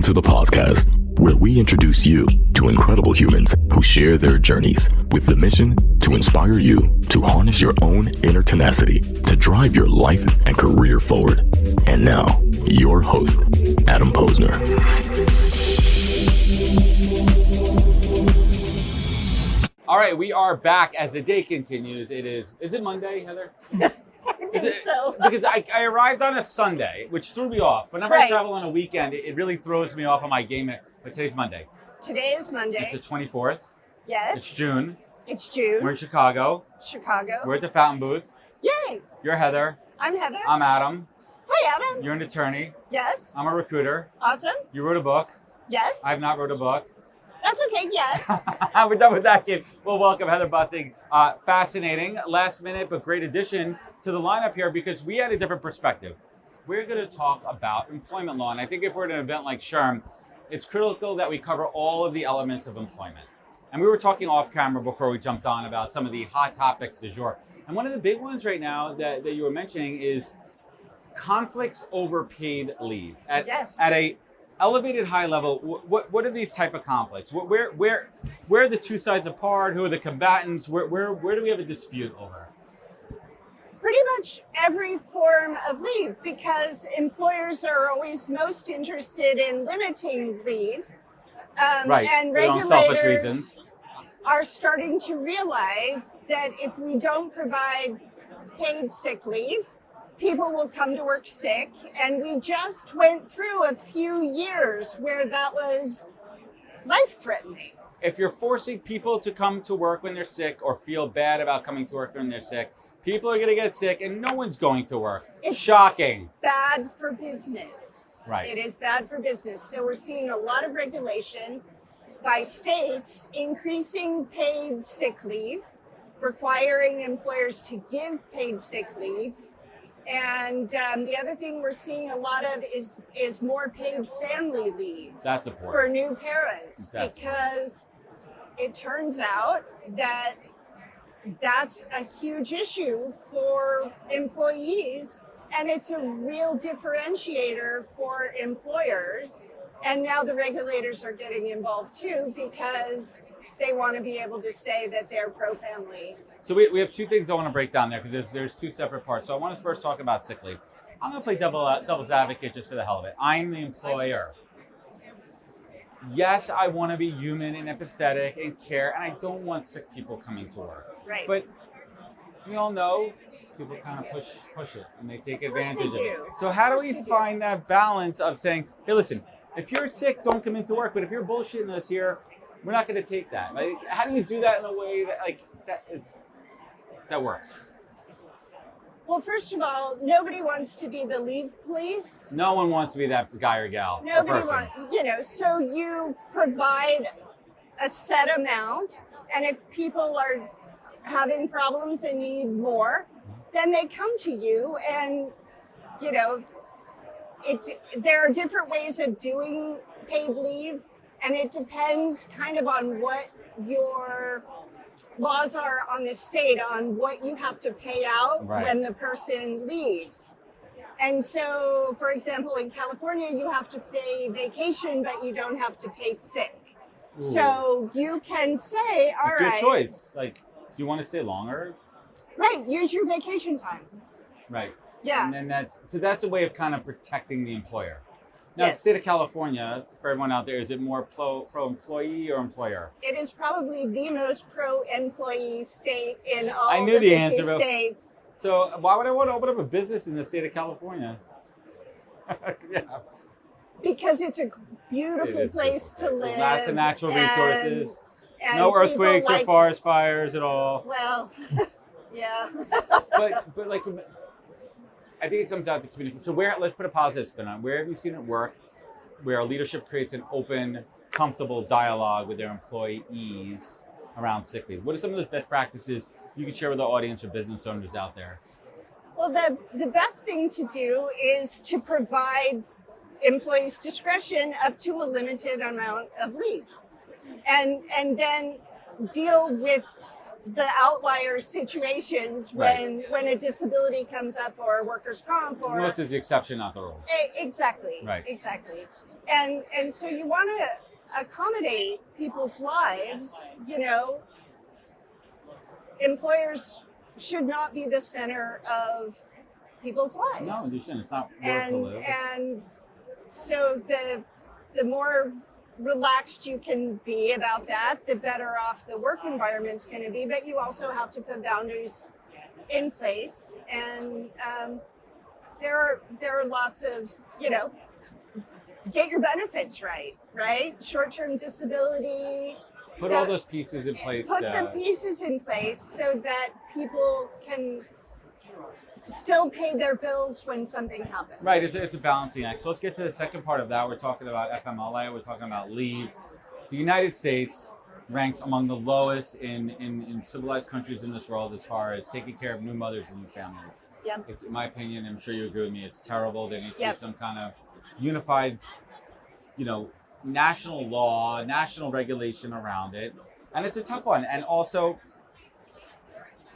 to the podcast, where we introduce you to incredible humans who share their journeys with the mission to inspire you to harness your own inner tenacity to drive your life and career forward. And now, your host, Adam Posner. All right, we are back as the day continues. Is it Monday, Heather? I think so. Because I arrived on a Sunday, which threw me off. Whenever I travel on a weekend, it really throws me off on my game. But today's Monday. Today is Monday. It's the 24th. Yes. It's June. It's June. We're in Chicago. Chicago. We're at the Fountain Booth. Yay. You're Heather. I'm Heather. I'm Adam. Hi, Adam. You're an attorney. Yes. I'm a recruiter. Awesome. You wrote a book. Yes. I've not wrote a book. That's okay, yeah. We're done with that game. Well, welcome, Heather Bussing. Fascinating, last minute, but great addition to the lineup here because we had a different perspective. We're going to talk about employment law. And I think if we're at an event like SHRM, it's critical that we cover all of the elements of employment. And we were talking off camera before we jumped on about some of the hot topics du jour. And one of the big ones right now that you were mentioning is conflicts over paid leave. At a elevated high level, what are these type of conflicts? Where are the two sides apart? Who are the combatants? Where do we have a dispute over? Pretty much every form of leave, because employers are always most interested in limiting leave. Right, and for their own selfish regulators reasons. Are starting to realize that if we don't provide paid sick leave, people will come to work sick, and we just went through a few years where that was life-threatening. If you're forcing people to come to work when they're sick or feel bad about coming to work when they're sick, people are going to get sick and no one's going to work. It's shocking. Bad for business. Right. It is bad for business. So we're seeing a lot of regulation by states increasing paid sick leave, requiring employers to give paid sick leave. And the other thing we're seing a lot of is more paid family leave. That's important. For new parents, because it turns out that that's a huge issue for employees, and it's a real differentiator for employers. And now the regulators are getting involved too, because they want to be able to say that they're pro-family. So we have two things I want to break down there because there's two separate parts. So I want to first talk about sick leave. I'm going to play devil's advocate just for the hell of it. I'm the employer. Yes, I want to be human and empathetic and care, and I don't want sick people coming to work. Right. But we all know people kind of push it and they take advantage of it. So how do we find that balance of saying, hey, listen, if you're sick, don't come into work, but if you're bullshitting us here, we're not going to take that. Like, how do you do that in a way that works? Well, first of all, nobody wants to be the leave police. No one wants to be that guy or gal. Nobody wants, so you provide a set amount, and if people are having problems and need more, then they come to you, and, there are different ways of doing paid leave, and it depends kind of on what your laws are on the state on what you have to pay out when the person leaves. And so, for example, in California, you have to pay vacation, but you don't have to pay sick. Ooh. So you can say, all right. It's your choice. Like, do you want to stay longer? Right. Use your vacation time. Right. Yeah. And then that's a way of kind of protecting the employer. Now, the state of California, for everyone out there, is it more pro-employee or employer? It is probably the most pro-employee state in all I knew the 50 answer, states. So why would I want to open up a business in the state of California? Yeah. Because it's a beautiful place to live. Lots of natural resources. And no earthquakes or forest fires at all. Well, yeah. but like from... I think it comes down to communication. So let's put a positive spin on it. Where have you seen it work, where leadership creates an open, comfortable dialogue with their employees around sick leave? What are some of those best practices you can share with the audience or business owners out there? Well, the best thing to do is to provide employees discretion up to a limited amount of leave. And then deal with the outlier situations when a disability comes up or workers' comp or... Most is the exception, not the rule. Exactly. Right. Exactly. And so you want to accommodate people's lives. Employers should not be the center of people's lives. No, you shouldn't. It's not work to live. And so the more relaxed you can be about that, the better off the work environment's going to be. But you also have to put boundaries in place, and there are lots of get your benefits right? Short-term disability. Put all those pieces in place. Put the pieces in place so that people can still pay their bills when something happens. Right, it's a balancing act. So let's get to the second part of that. We're talking about FMLA, we're talking about leave. The United States ranks among the lowest in civilized countries in this world as far as taking care of new mothers and new families. Yep. It's, in my opinion, I'm sure you agree with me, it's terrible. There needs to be Yep. some kind of unified, national law, national regulation around it. And it's a tough one. And also,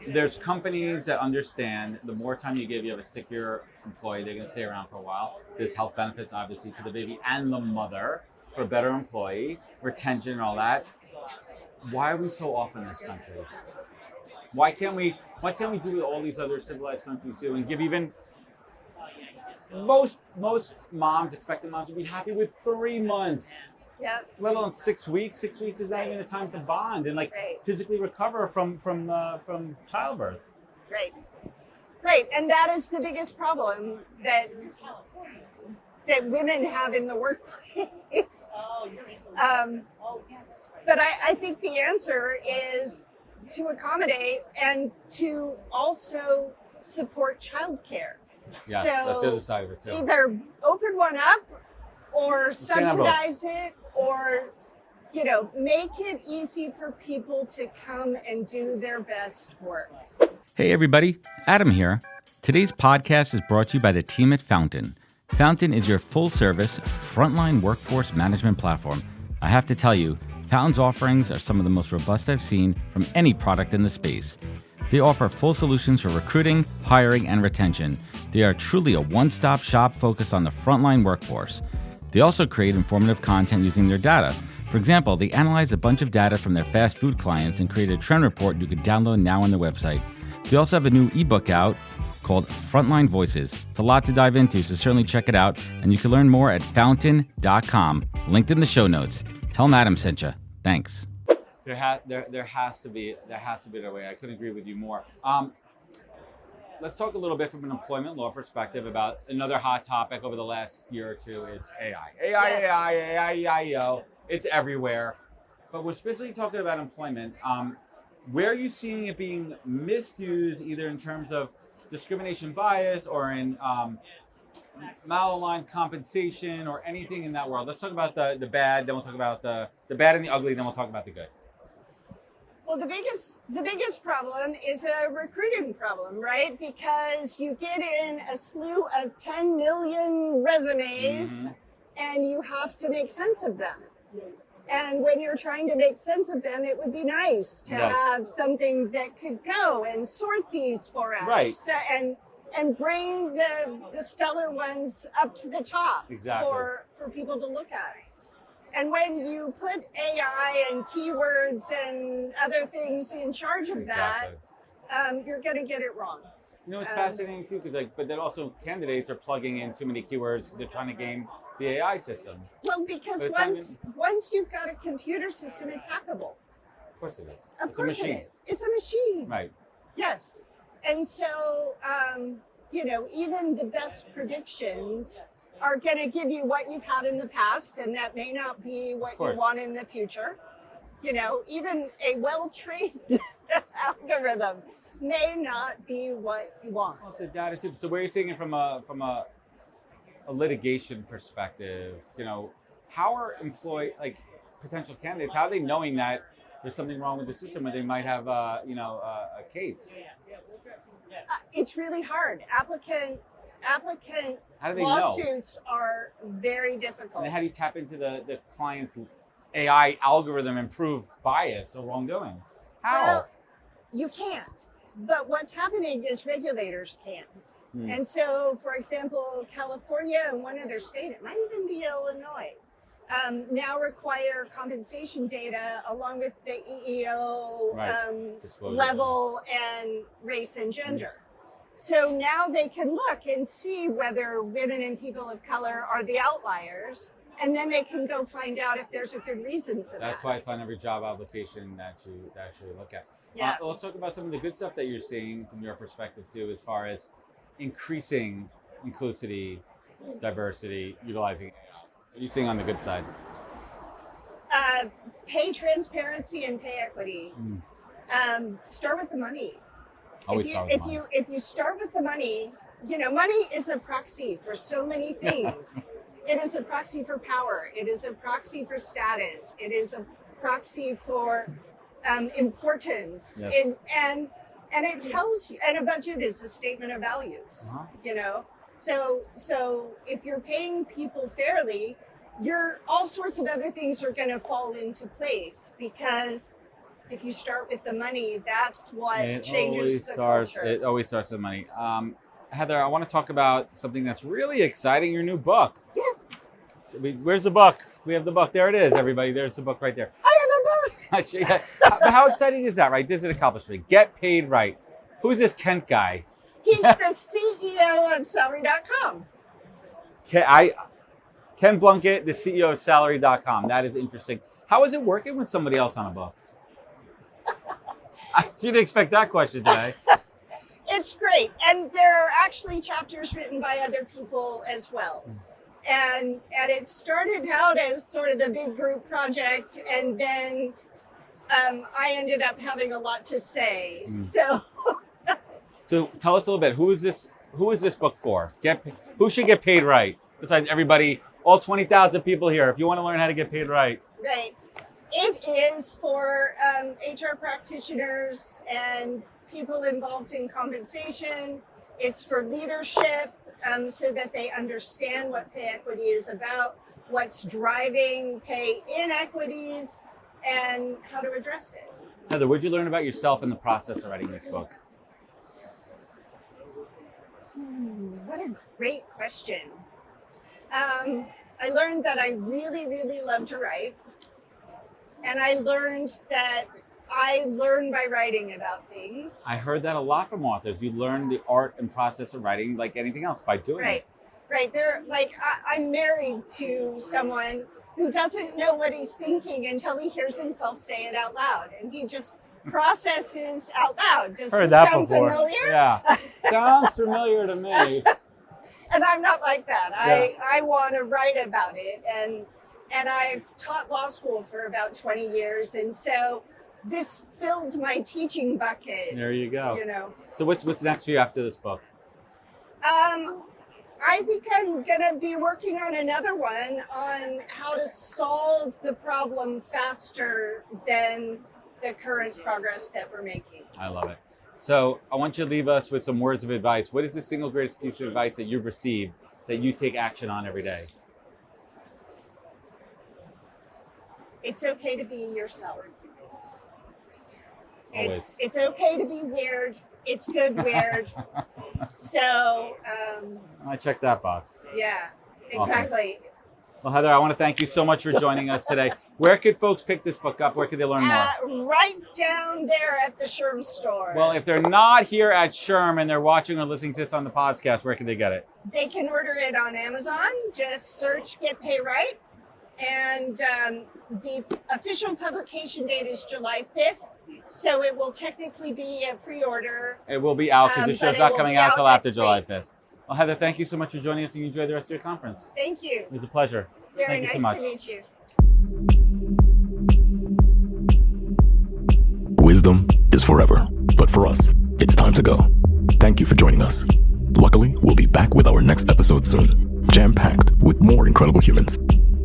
there's companies that understand the more time you give, you have a stickier employee, they're going to stay around for a while. There's health benefits, obviously, to the baby and the mother for a better employee, retention and all that. Why are we so off in this country? Why can't we do what all these other civilized countries do and give even most moms, expectant moms, would be happy with 3 months. Yeah. Let alone 6 weeks. 6 weeks is not even the time to bond and Right. physically recover from childbirth. Right. And that is the biggest problem that women have in the workplace. But I think the answer is to accommodate and to also support childcare. Yes, So that's the other side of it too. either open one up or can have subsidize it, or make it easy for people to come and do their best work. Hey everybody, Adam here. Today's podcast is brought to you by the team at Fountain. Fountain is your full-service, frontline workforce management platform. I have to tell you, Fountain's offerings are some of the most robust I've seen from any product in the space. They offer full solutions for recruiting, hiring, and retention. They are truly a one-stop shop focused on the frontline workforce. They also create informative content using their data. For example, they analyze a bunch of data from their fast food clients and create a trend report you can download now on their website. They also have a new ebook out called Frontline Voices. It's a lot to dive into, so certainly check it out. And you can learn more at fountain.com, linked in the show notes. Tell them Adam sent you. Thanks. There has to be a way. I couldn't agree with you more. Let's talk a little bit from an employment law perspective about another hot topic over the last year or two. It's AI. AI. It's everywhere. But we're specifically talking about employment. Where are you seeing it being misused, either in terms of discrimination bias or in malaligned compensation or anything in that world? Let's talk about the bad, then we'll talk about the bad and the ugly, then we'll talk about the good. Well, the biggest problem is a recruiting problem, right? Because you get in a slew of 10 million resumes and you have to make sense of them. And when you're trying to make sense of them, it would be nice to have something that could go and sort these for us. Right. And bring the stellar ones up to the top for people to look at. And when you put AI and keywords and other things in charge of that, you're going to get it wrong. It's fascinating too, because but then also candidates are plugging in too many keywords because they're trying to game the AI system. Well, because once you've got a computer system, it's hackable. Of course it is. Of course it is. It's a machine. Right. Yes. And so, even the best predictions are going to give you what you've had in the past, and that may not be what you want in the future. Even a well-trained algorithm may not be what you want. Well, it's the data too. So where are you seeing it from a litigation perspective? How are potential candidates, how are they knowing that there's something wrong with the system where they might have a case? It's really hard. Applicant How do they lawsuits are very difficult. And how do you tap into the client's AI algorithm and prove bias or wrongdoing? How? Well, you can't. But what's happening is regulators can. And so, for example, California and one other state, it might even be Illinois, now require compensation data along with the EEO level and race and gender. So now they can look and see whether women and people of color are the outliers, and then they can go find out if there's a good reason for that. That's why it's on every job application that you actually look at. Yeah. Let's talk about some of the good stuff that you're seeing from your perspective too, as far as increasing inclusivity, diversity, utilizing AI. What are you seeing on the good side? Pay transparency and pay equity. Start with the money. If you start with the money, money is a proxy for so many things. It is a proxy for power. It is a proxy for status. It is a proxy for importance. Yes. And it tells you, and a budget is a statement of values. So if you're paying people fairly, all sorts of other things are going to fall into place, because if you start with the money, that's what changes the culture. It always starts with money. Heather, I want to talk about something that's really exciting, your new book. Yes. Where's the book? We have the book. There it is, everybody. There's the book right there. I have a book. But how exciting is that, right? This is an accomplishment. Get paid right. Who's this Kent guy? He's the CEO of Salary.com. Ken Blunkett, the CEO of Salary.com. That is interesting. How is it working with somebody else on a book? I didn't expect that question today. It's great. And there are actually chapters written by other people as well. And it started out as sort of a big group project, and then I ended up having a lot to say. So tell us a little bit. Who is this book for? Who should get paid right? Besides everybody, all 20,000 people here. If you want to learn how to get paid right. Right. It is for HR practitioners and people involved in compensation. It's for leadership, so that they understand what pay equity is about, what's driving pay inequities, and how to address it. Heather, what did you learn about yourself in the process of writing this book? What a great question. I learned that I really, really love to write. And I learned that I learn by writing about things. I heard that a lot from authors. You learn the art and process of writing like anything else by doing it. Right. I'm married to someone who doesn't know what he's thinking until he hears himself say it out loud. And he just processes out loud. Does this sound familiar? Yeah. Sounds familiar to me. And I'm not like that. Yeah. I want to write about it. And I've taught law school for about 20 years. And so this filled my teaching bucket. There you go. So what's next for you after this book? I think I'm going to be working on another one on how to solve the problem faster than the current progress that we're making. I love it. So I want you to leave us with some words of advice. What is the single greatest piece of advice that you've received that you take action on every day? It's okay to be yourself. Always. It's okay to be weird. It's good weird. So I checked that box. Yeah, exactly. Awesome. Well, Heather, I want to thank you so much for joining us today. Where could folks pick this book up? Where could they learn more? Right down there at the Sherm store. Well, if they're not here at Sherm and they're watching or listening to this on the podcast, where can they get it? They can order it on Amazon. Just search Get Pay Right. And the official publication date is July 5th. So it will technically be a pre-order. It will be out because the show's not coming out until after July 5th. Well, Heather, thank you so much for joining us, and you enjoy the rest of your conference. Thank you. It was a pleasure. Very Thank you so nice much. to meet you. Wisdom is forever, but for us, it's time to go. Thank you for joining us. Luckily, we'll be back with our next episode soon, jam-packed with more incredible humans.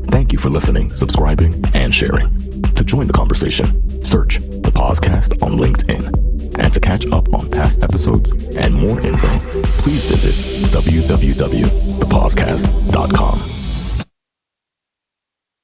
Thank you for listening, subscribing, and sharing. To join the conversation, search the podcast on LinkedIn. And to catch up on past episodes and more info, please visit www.thepodcast.com.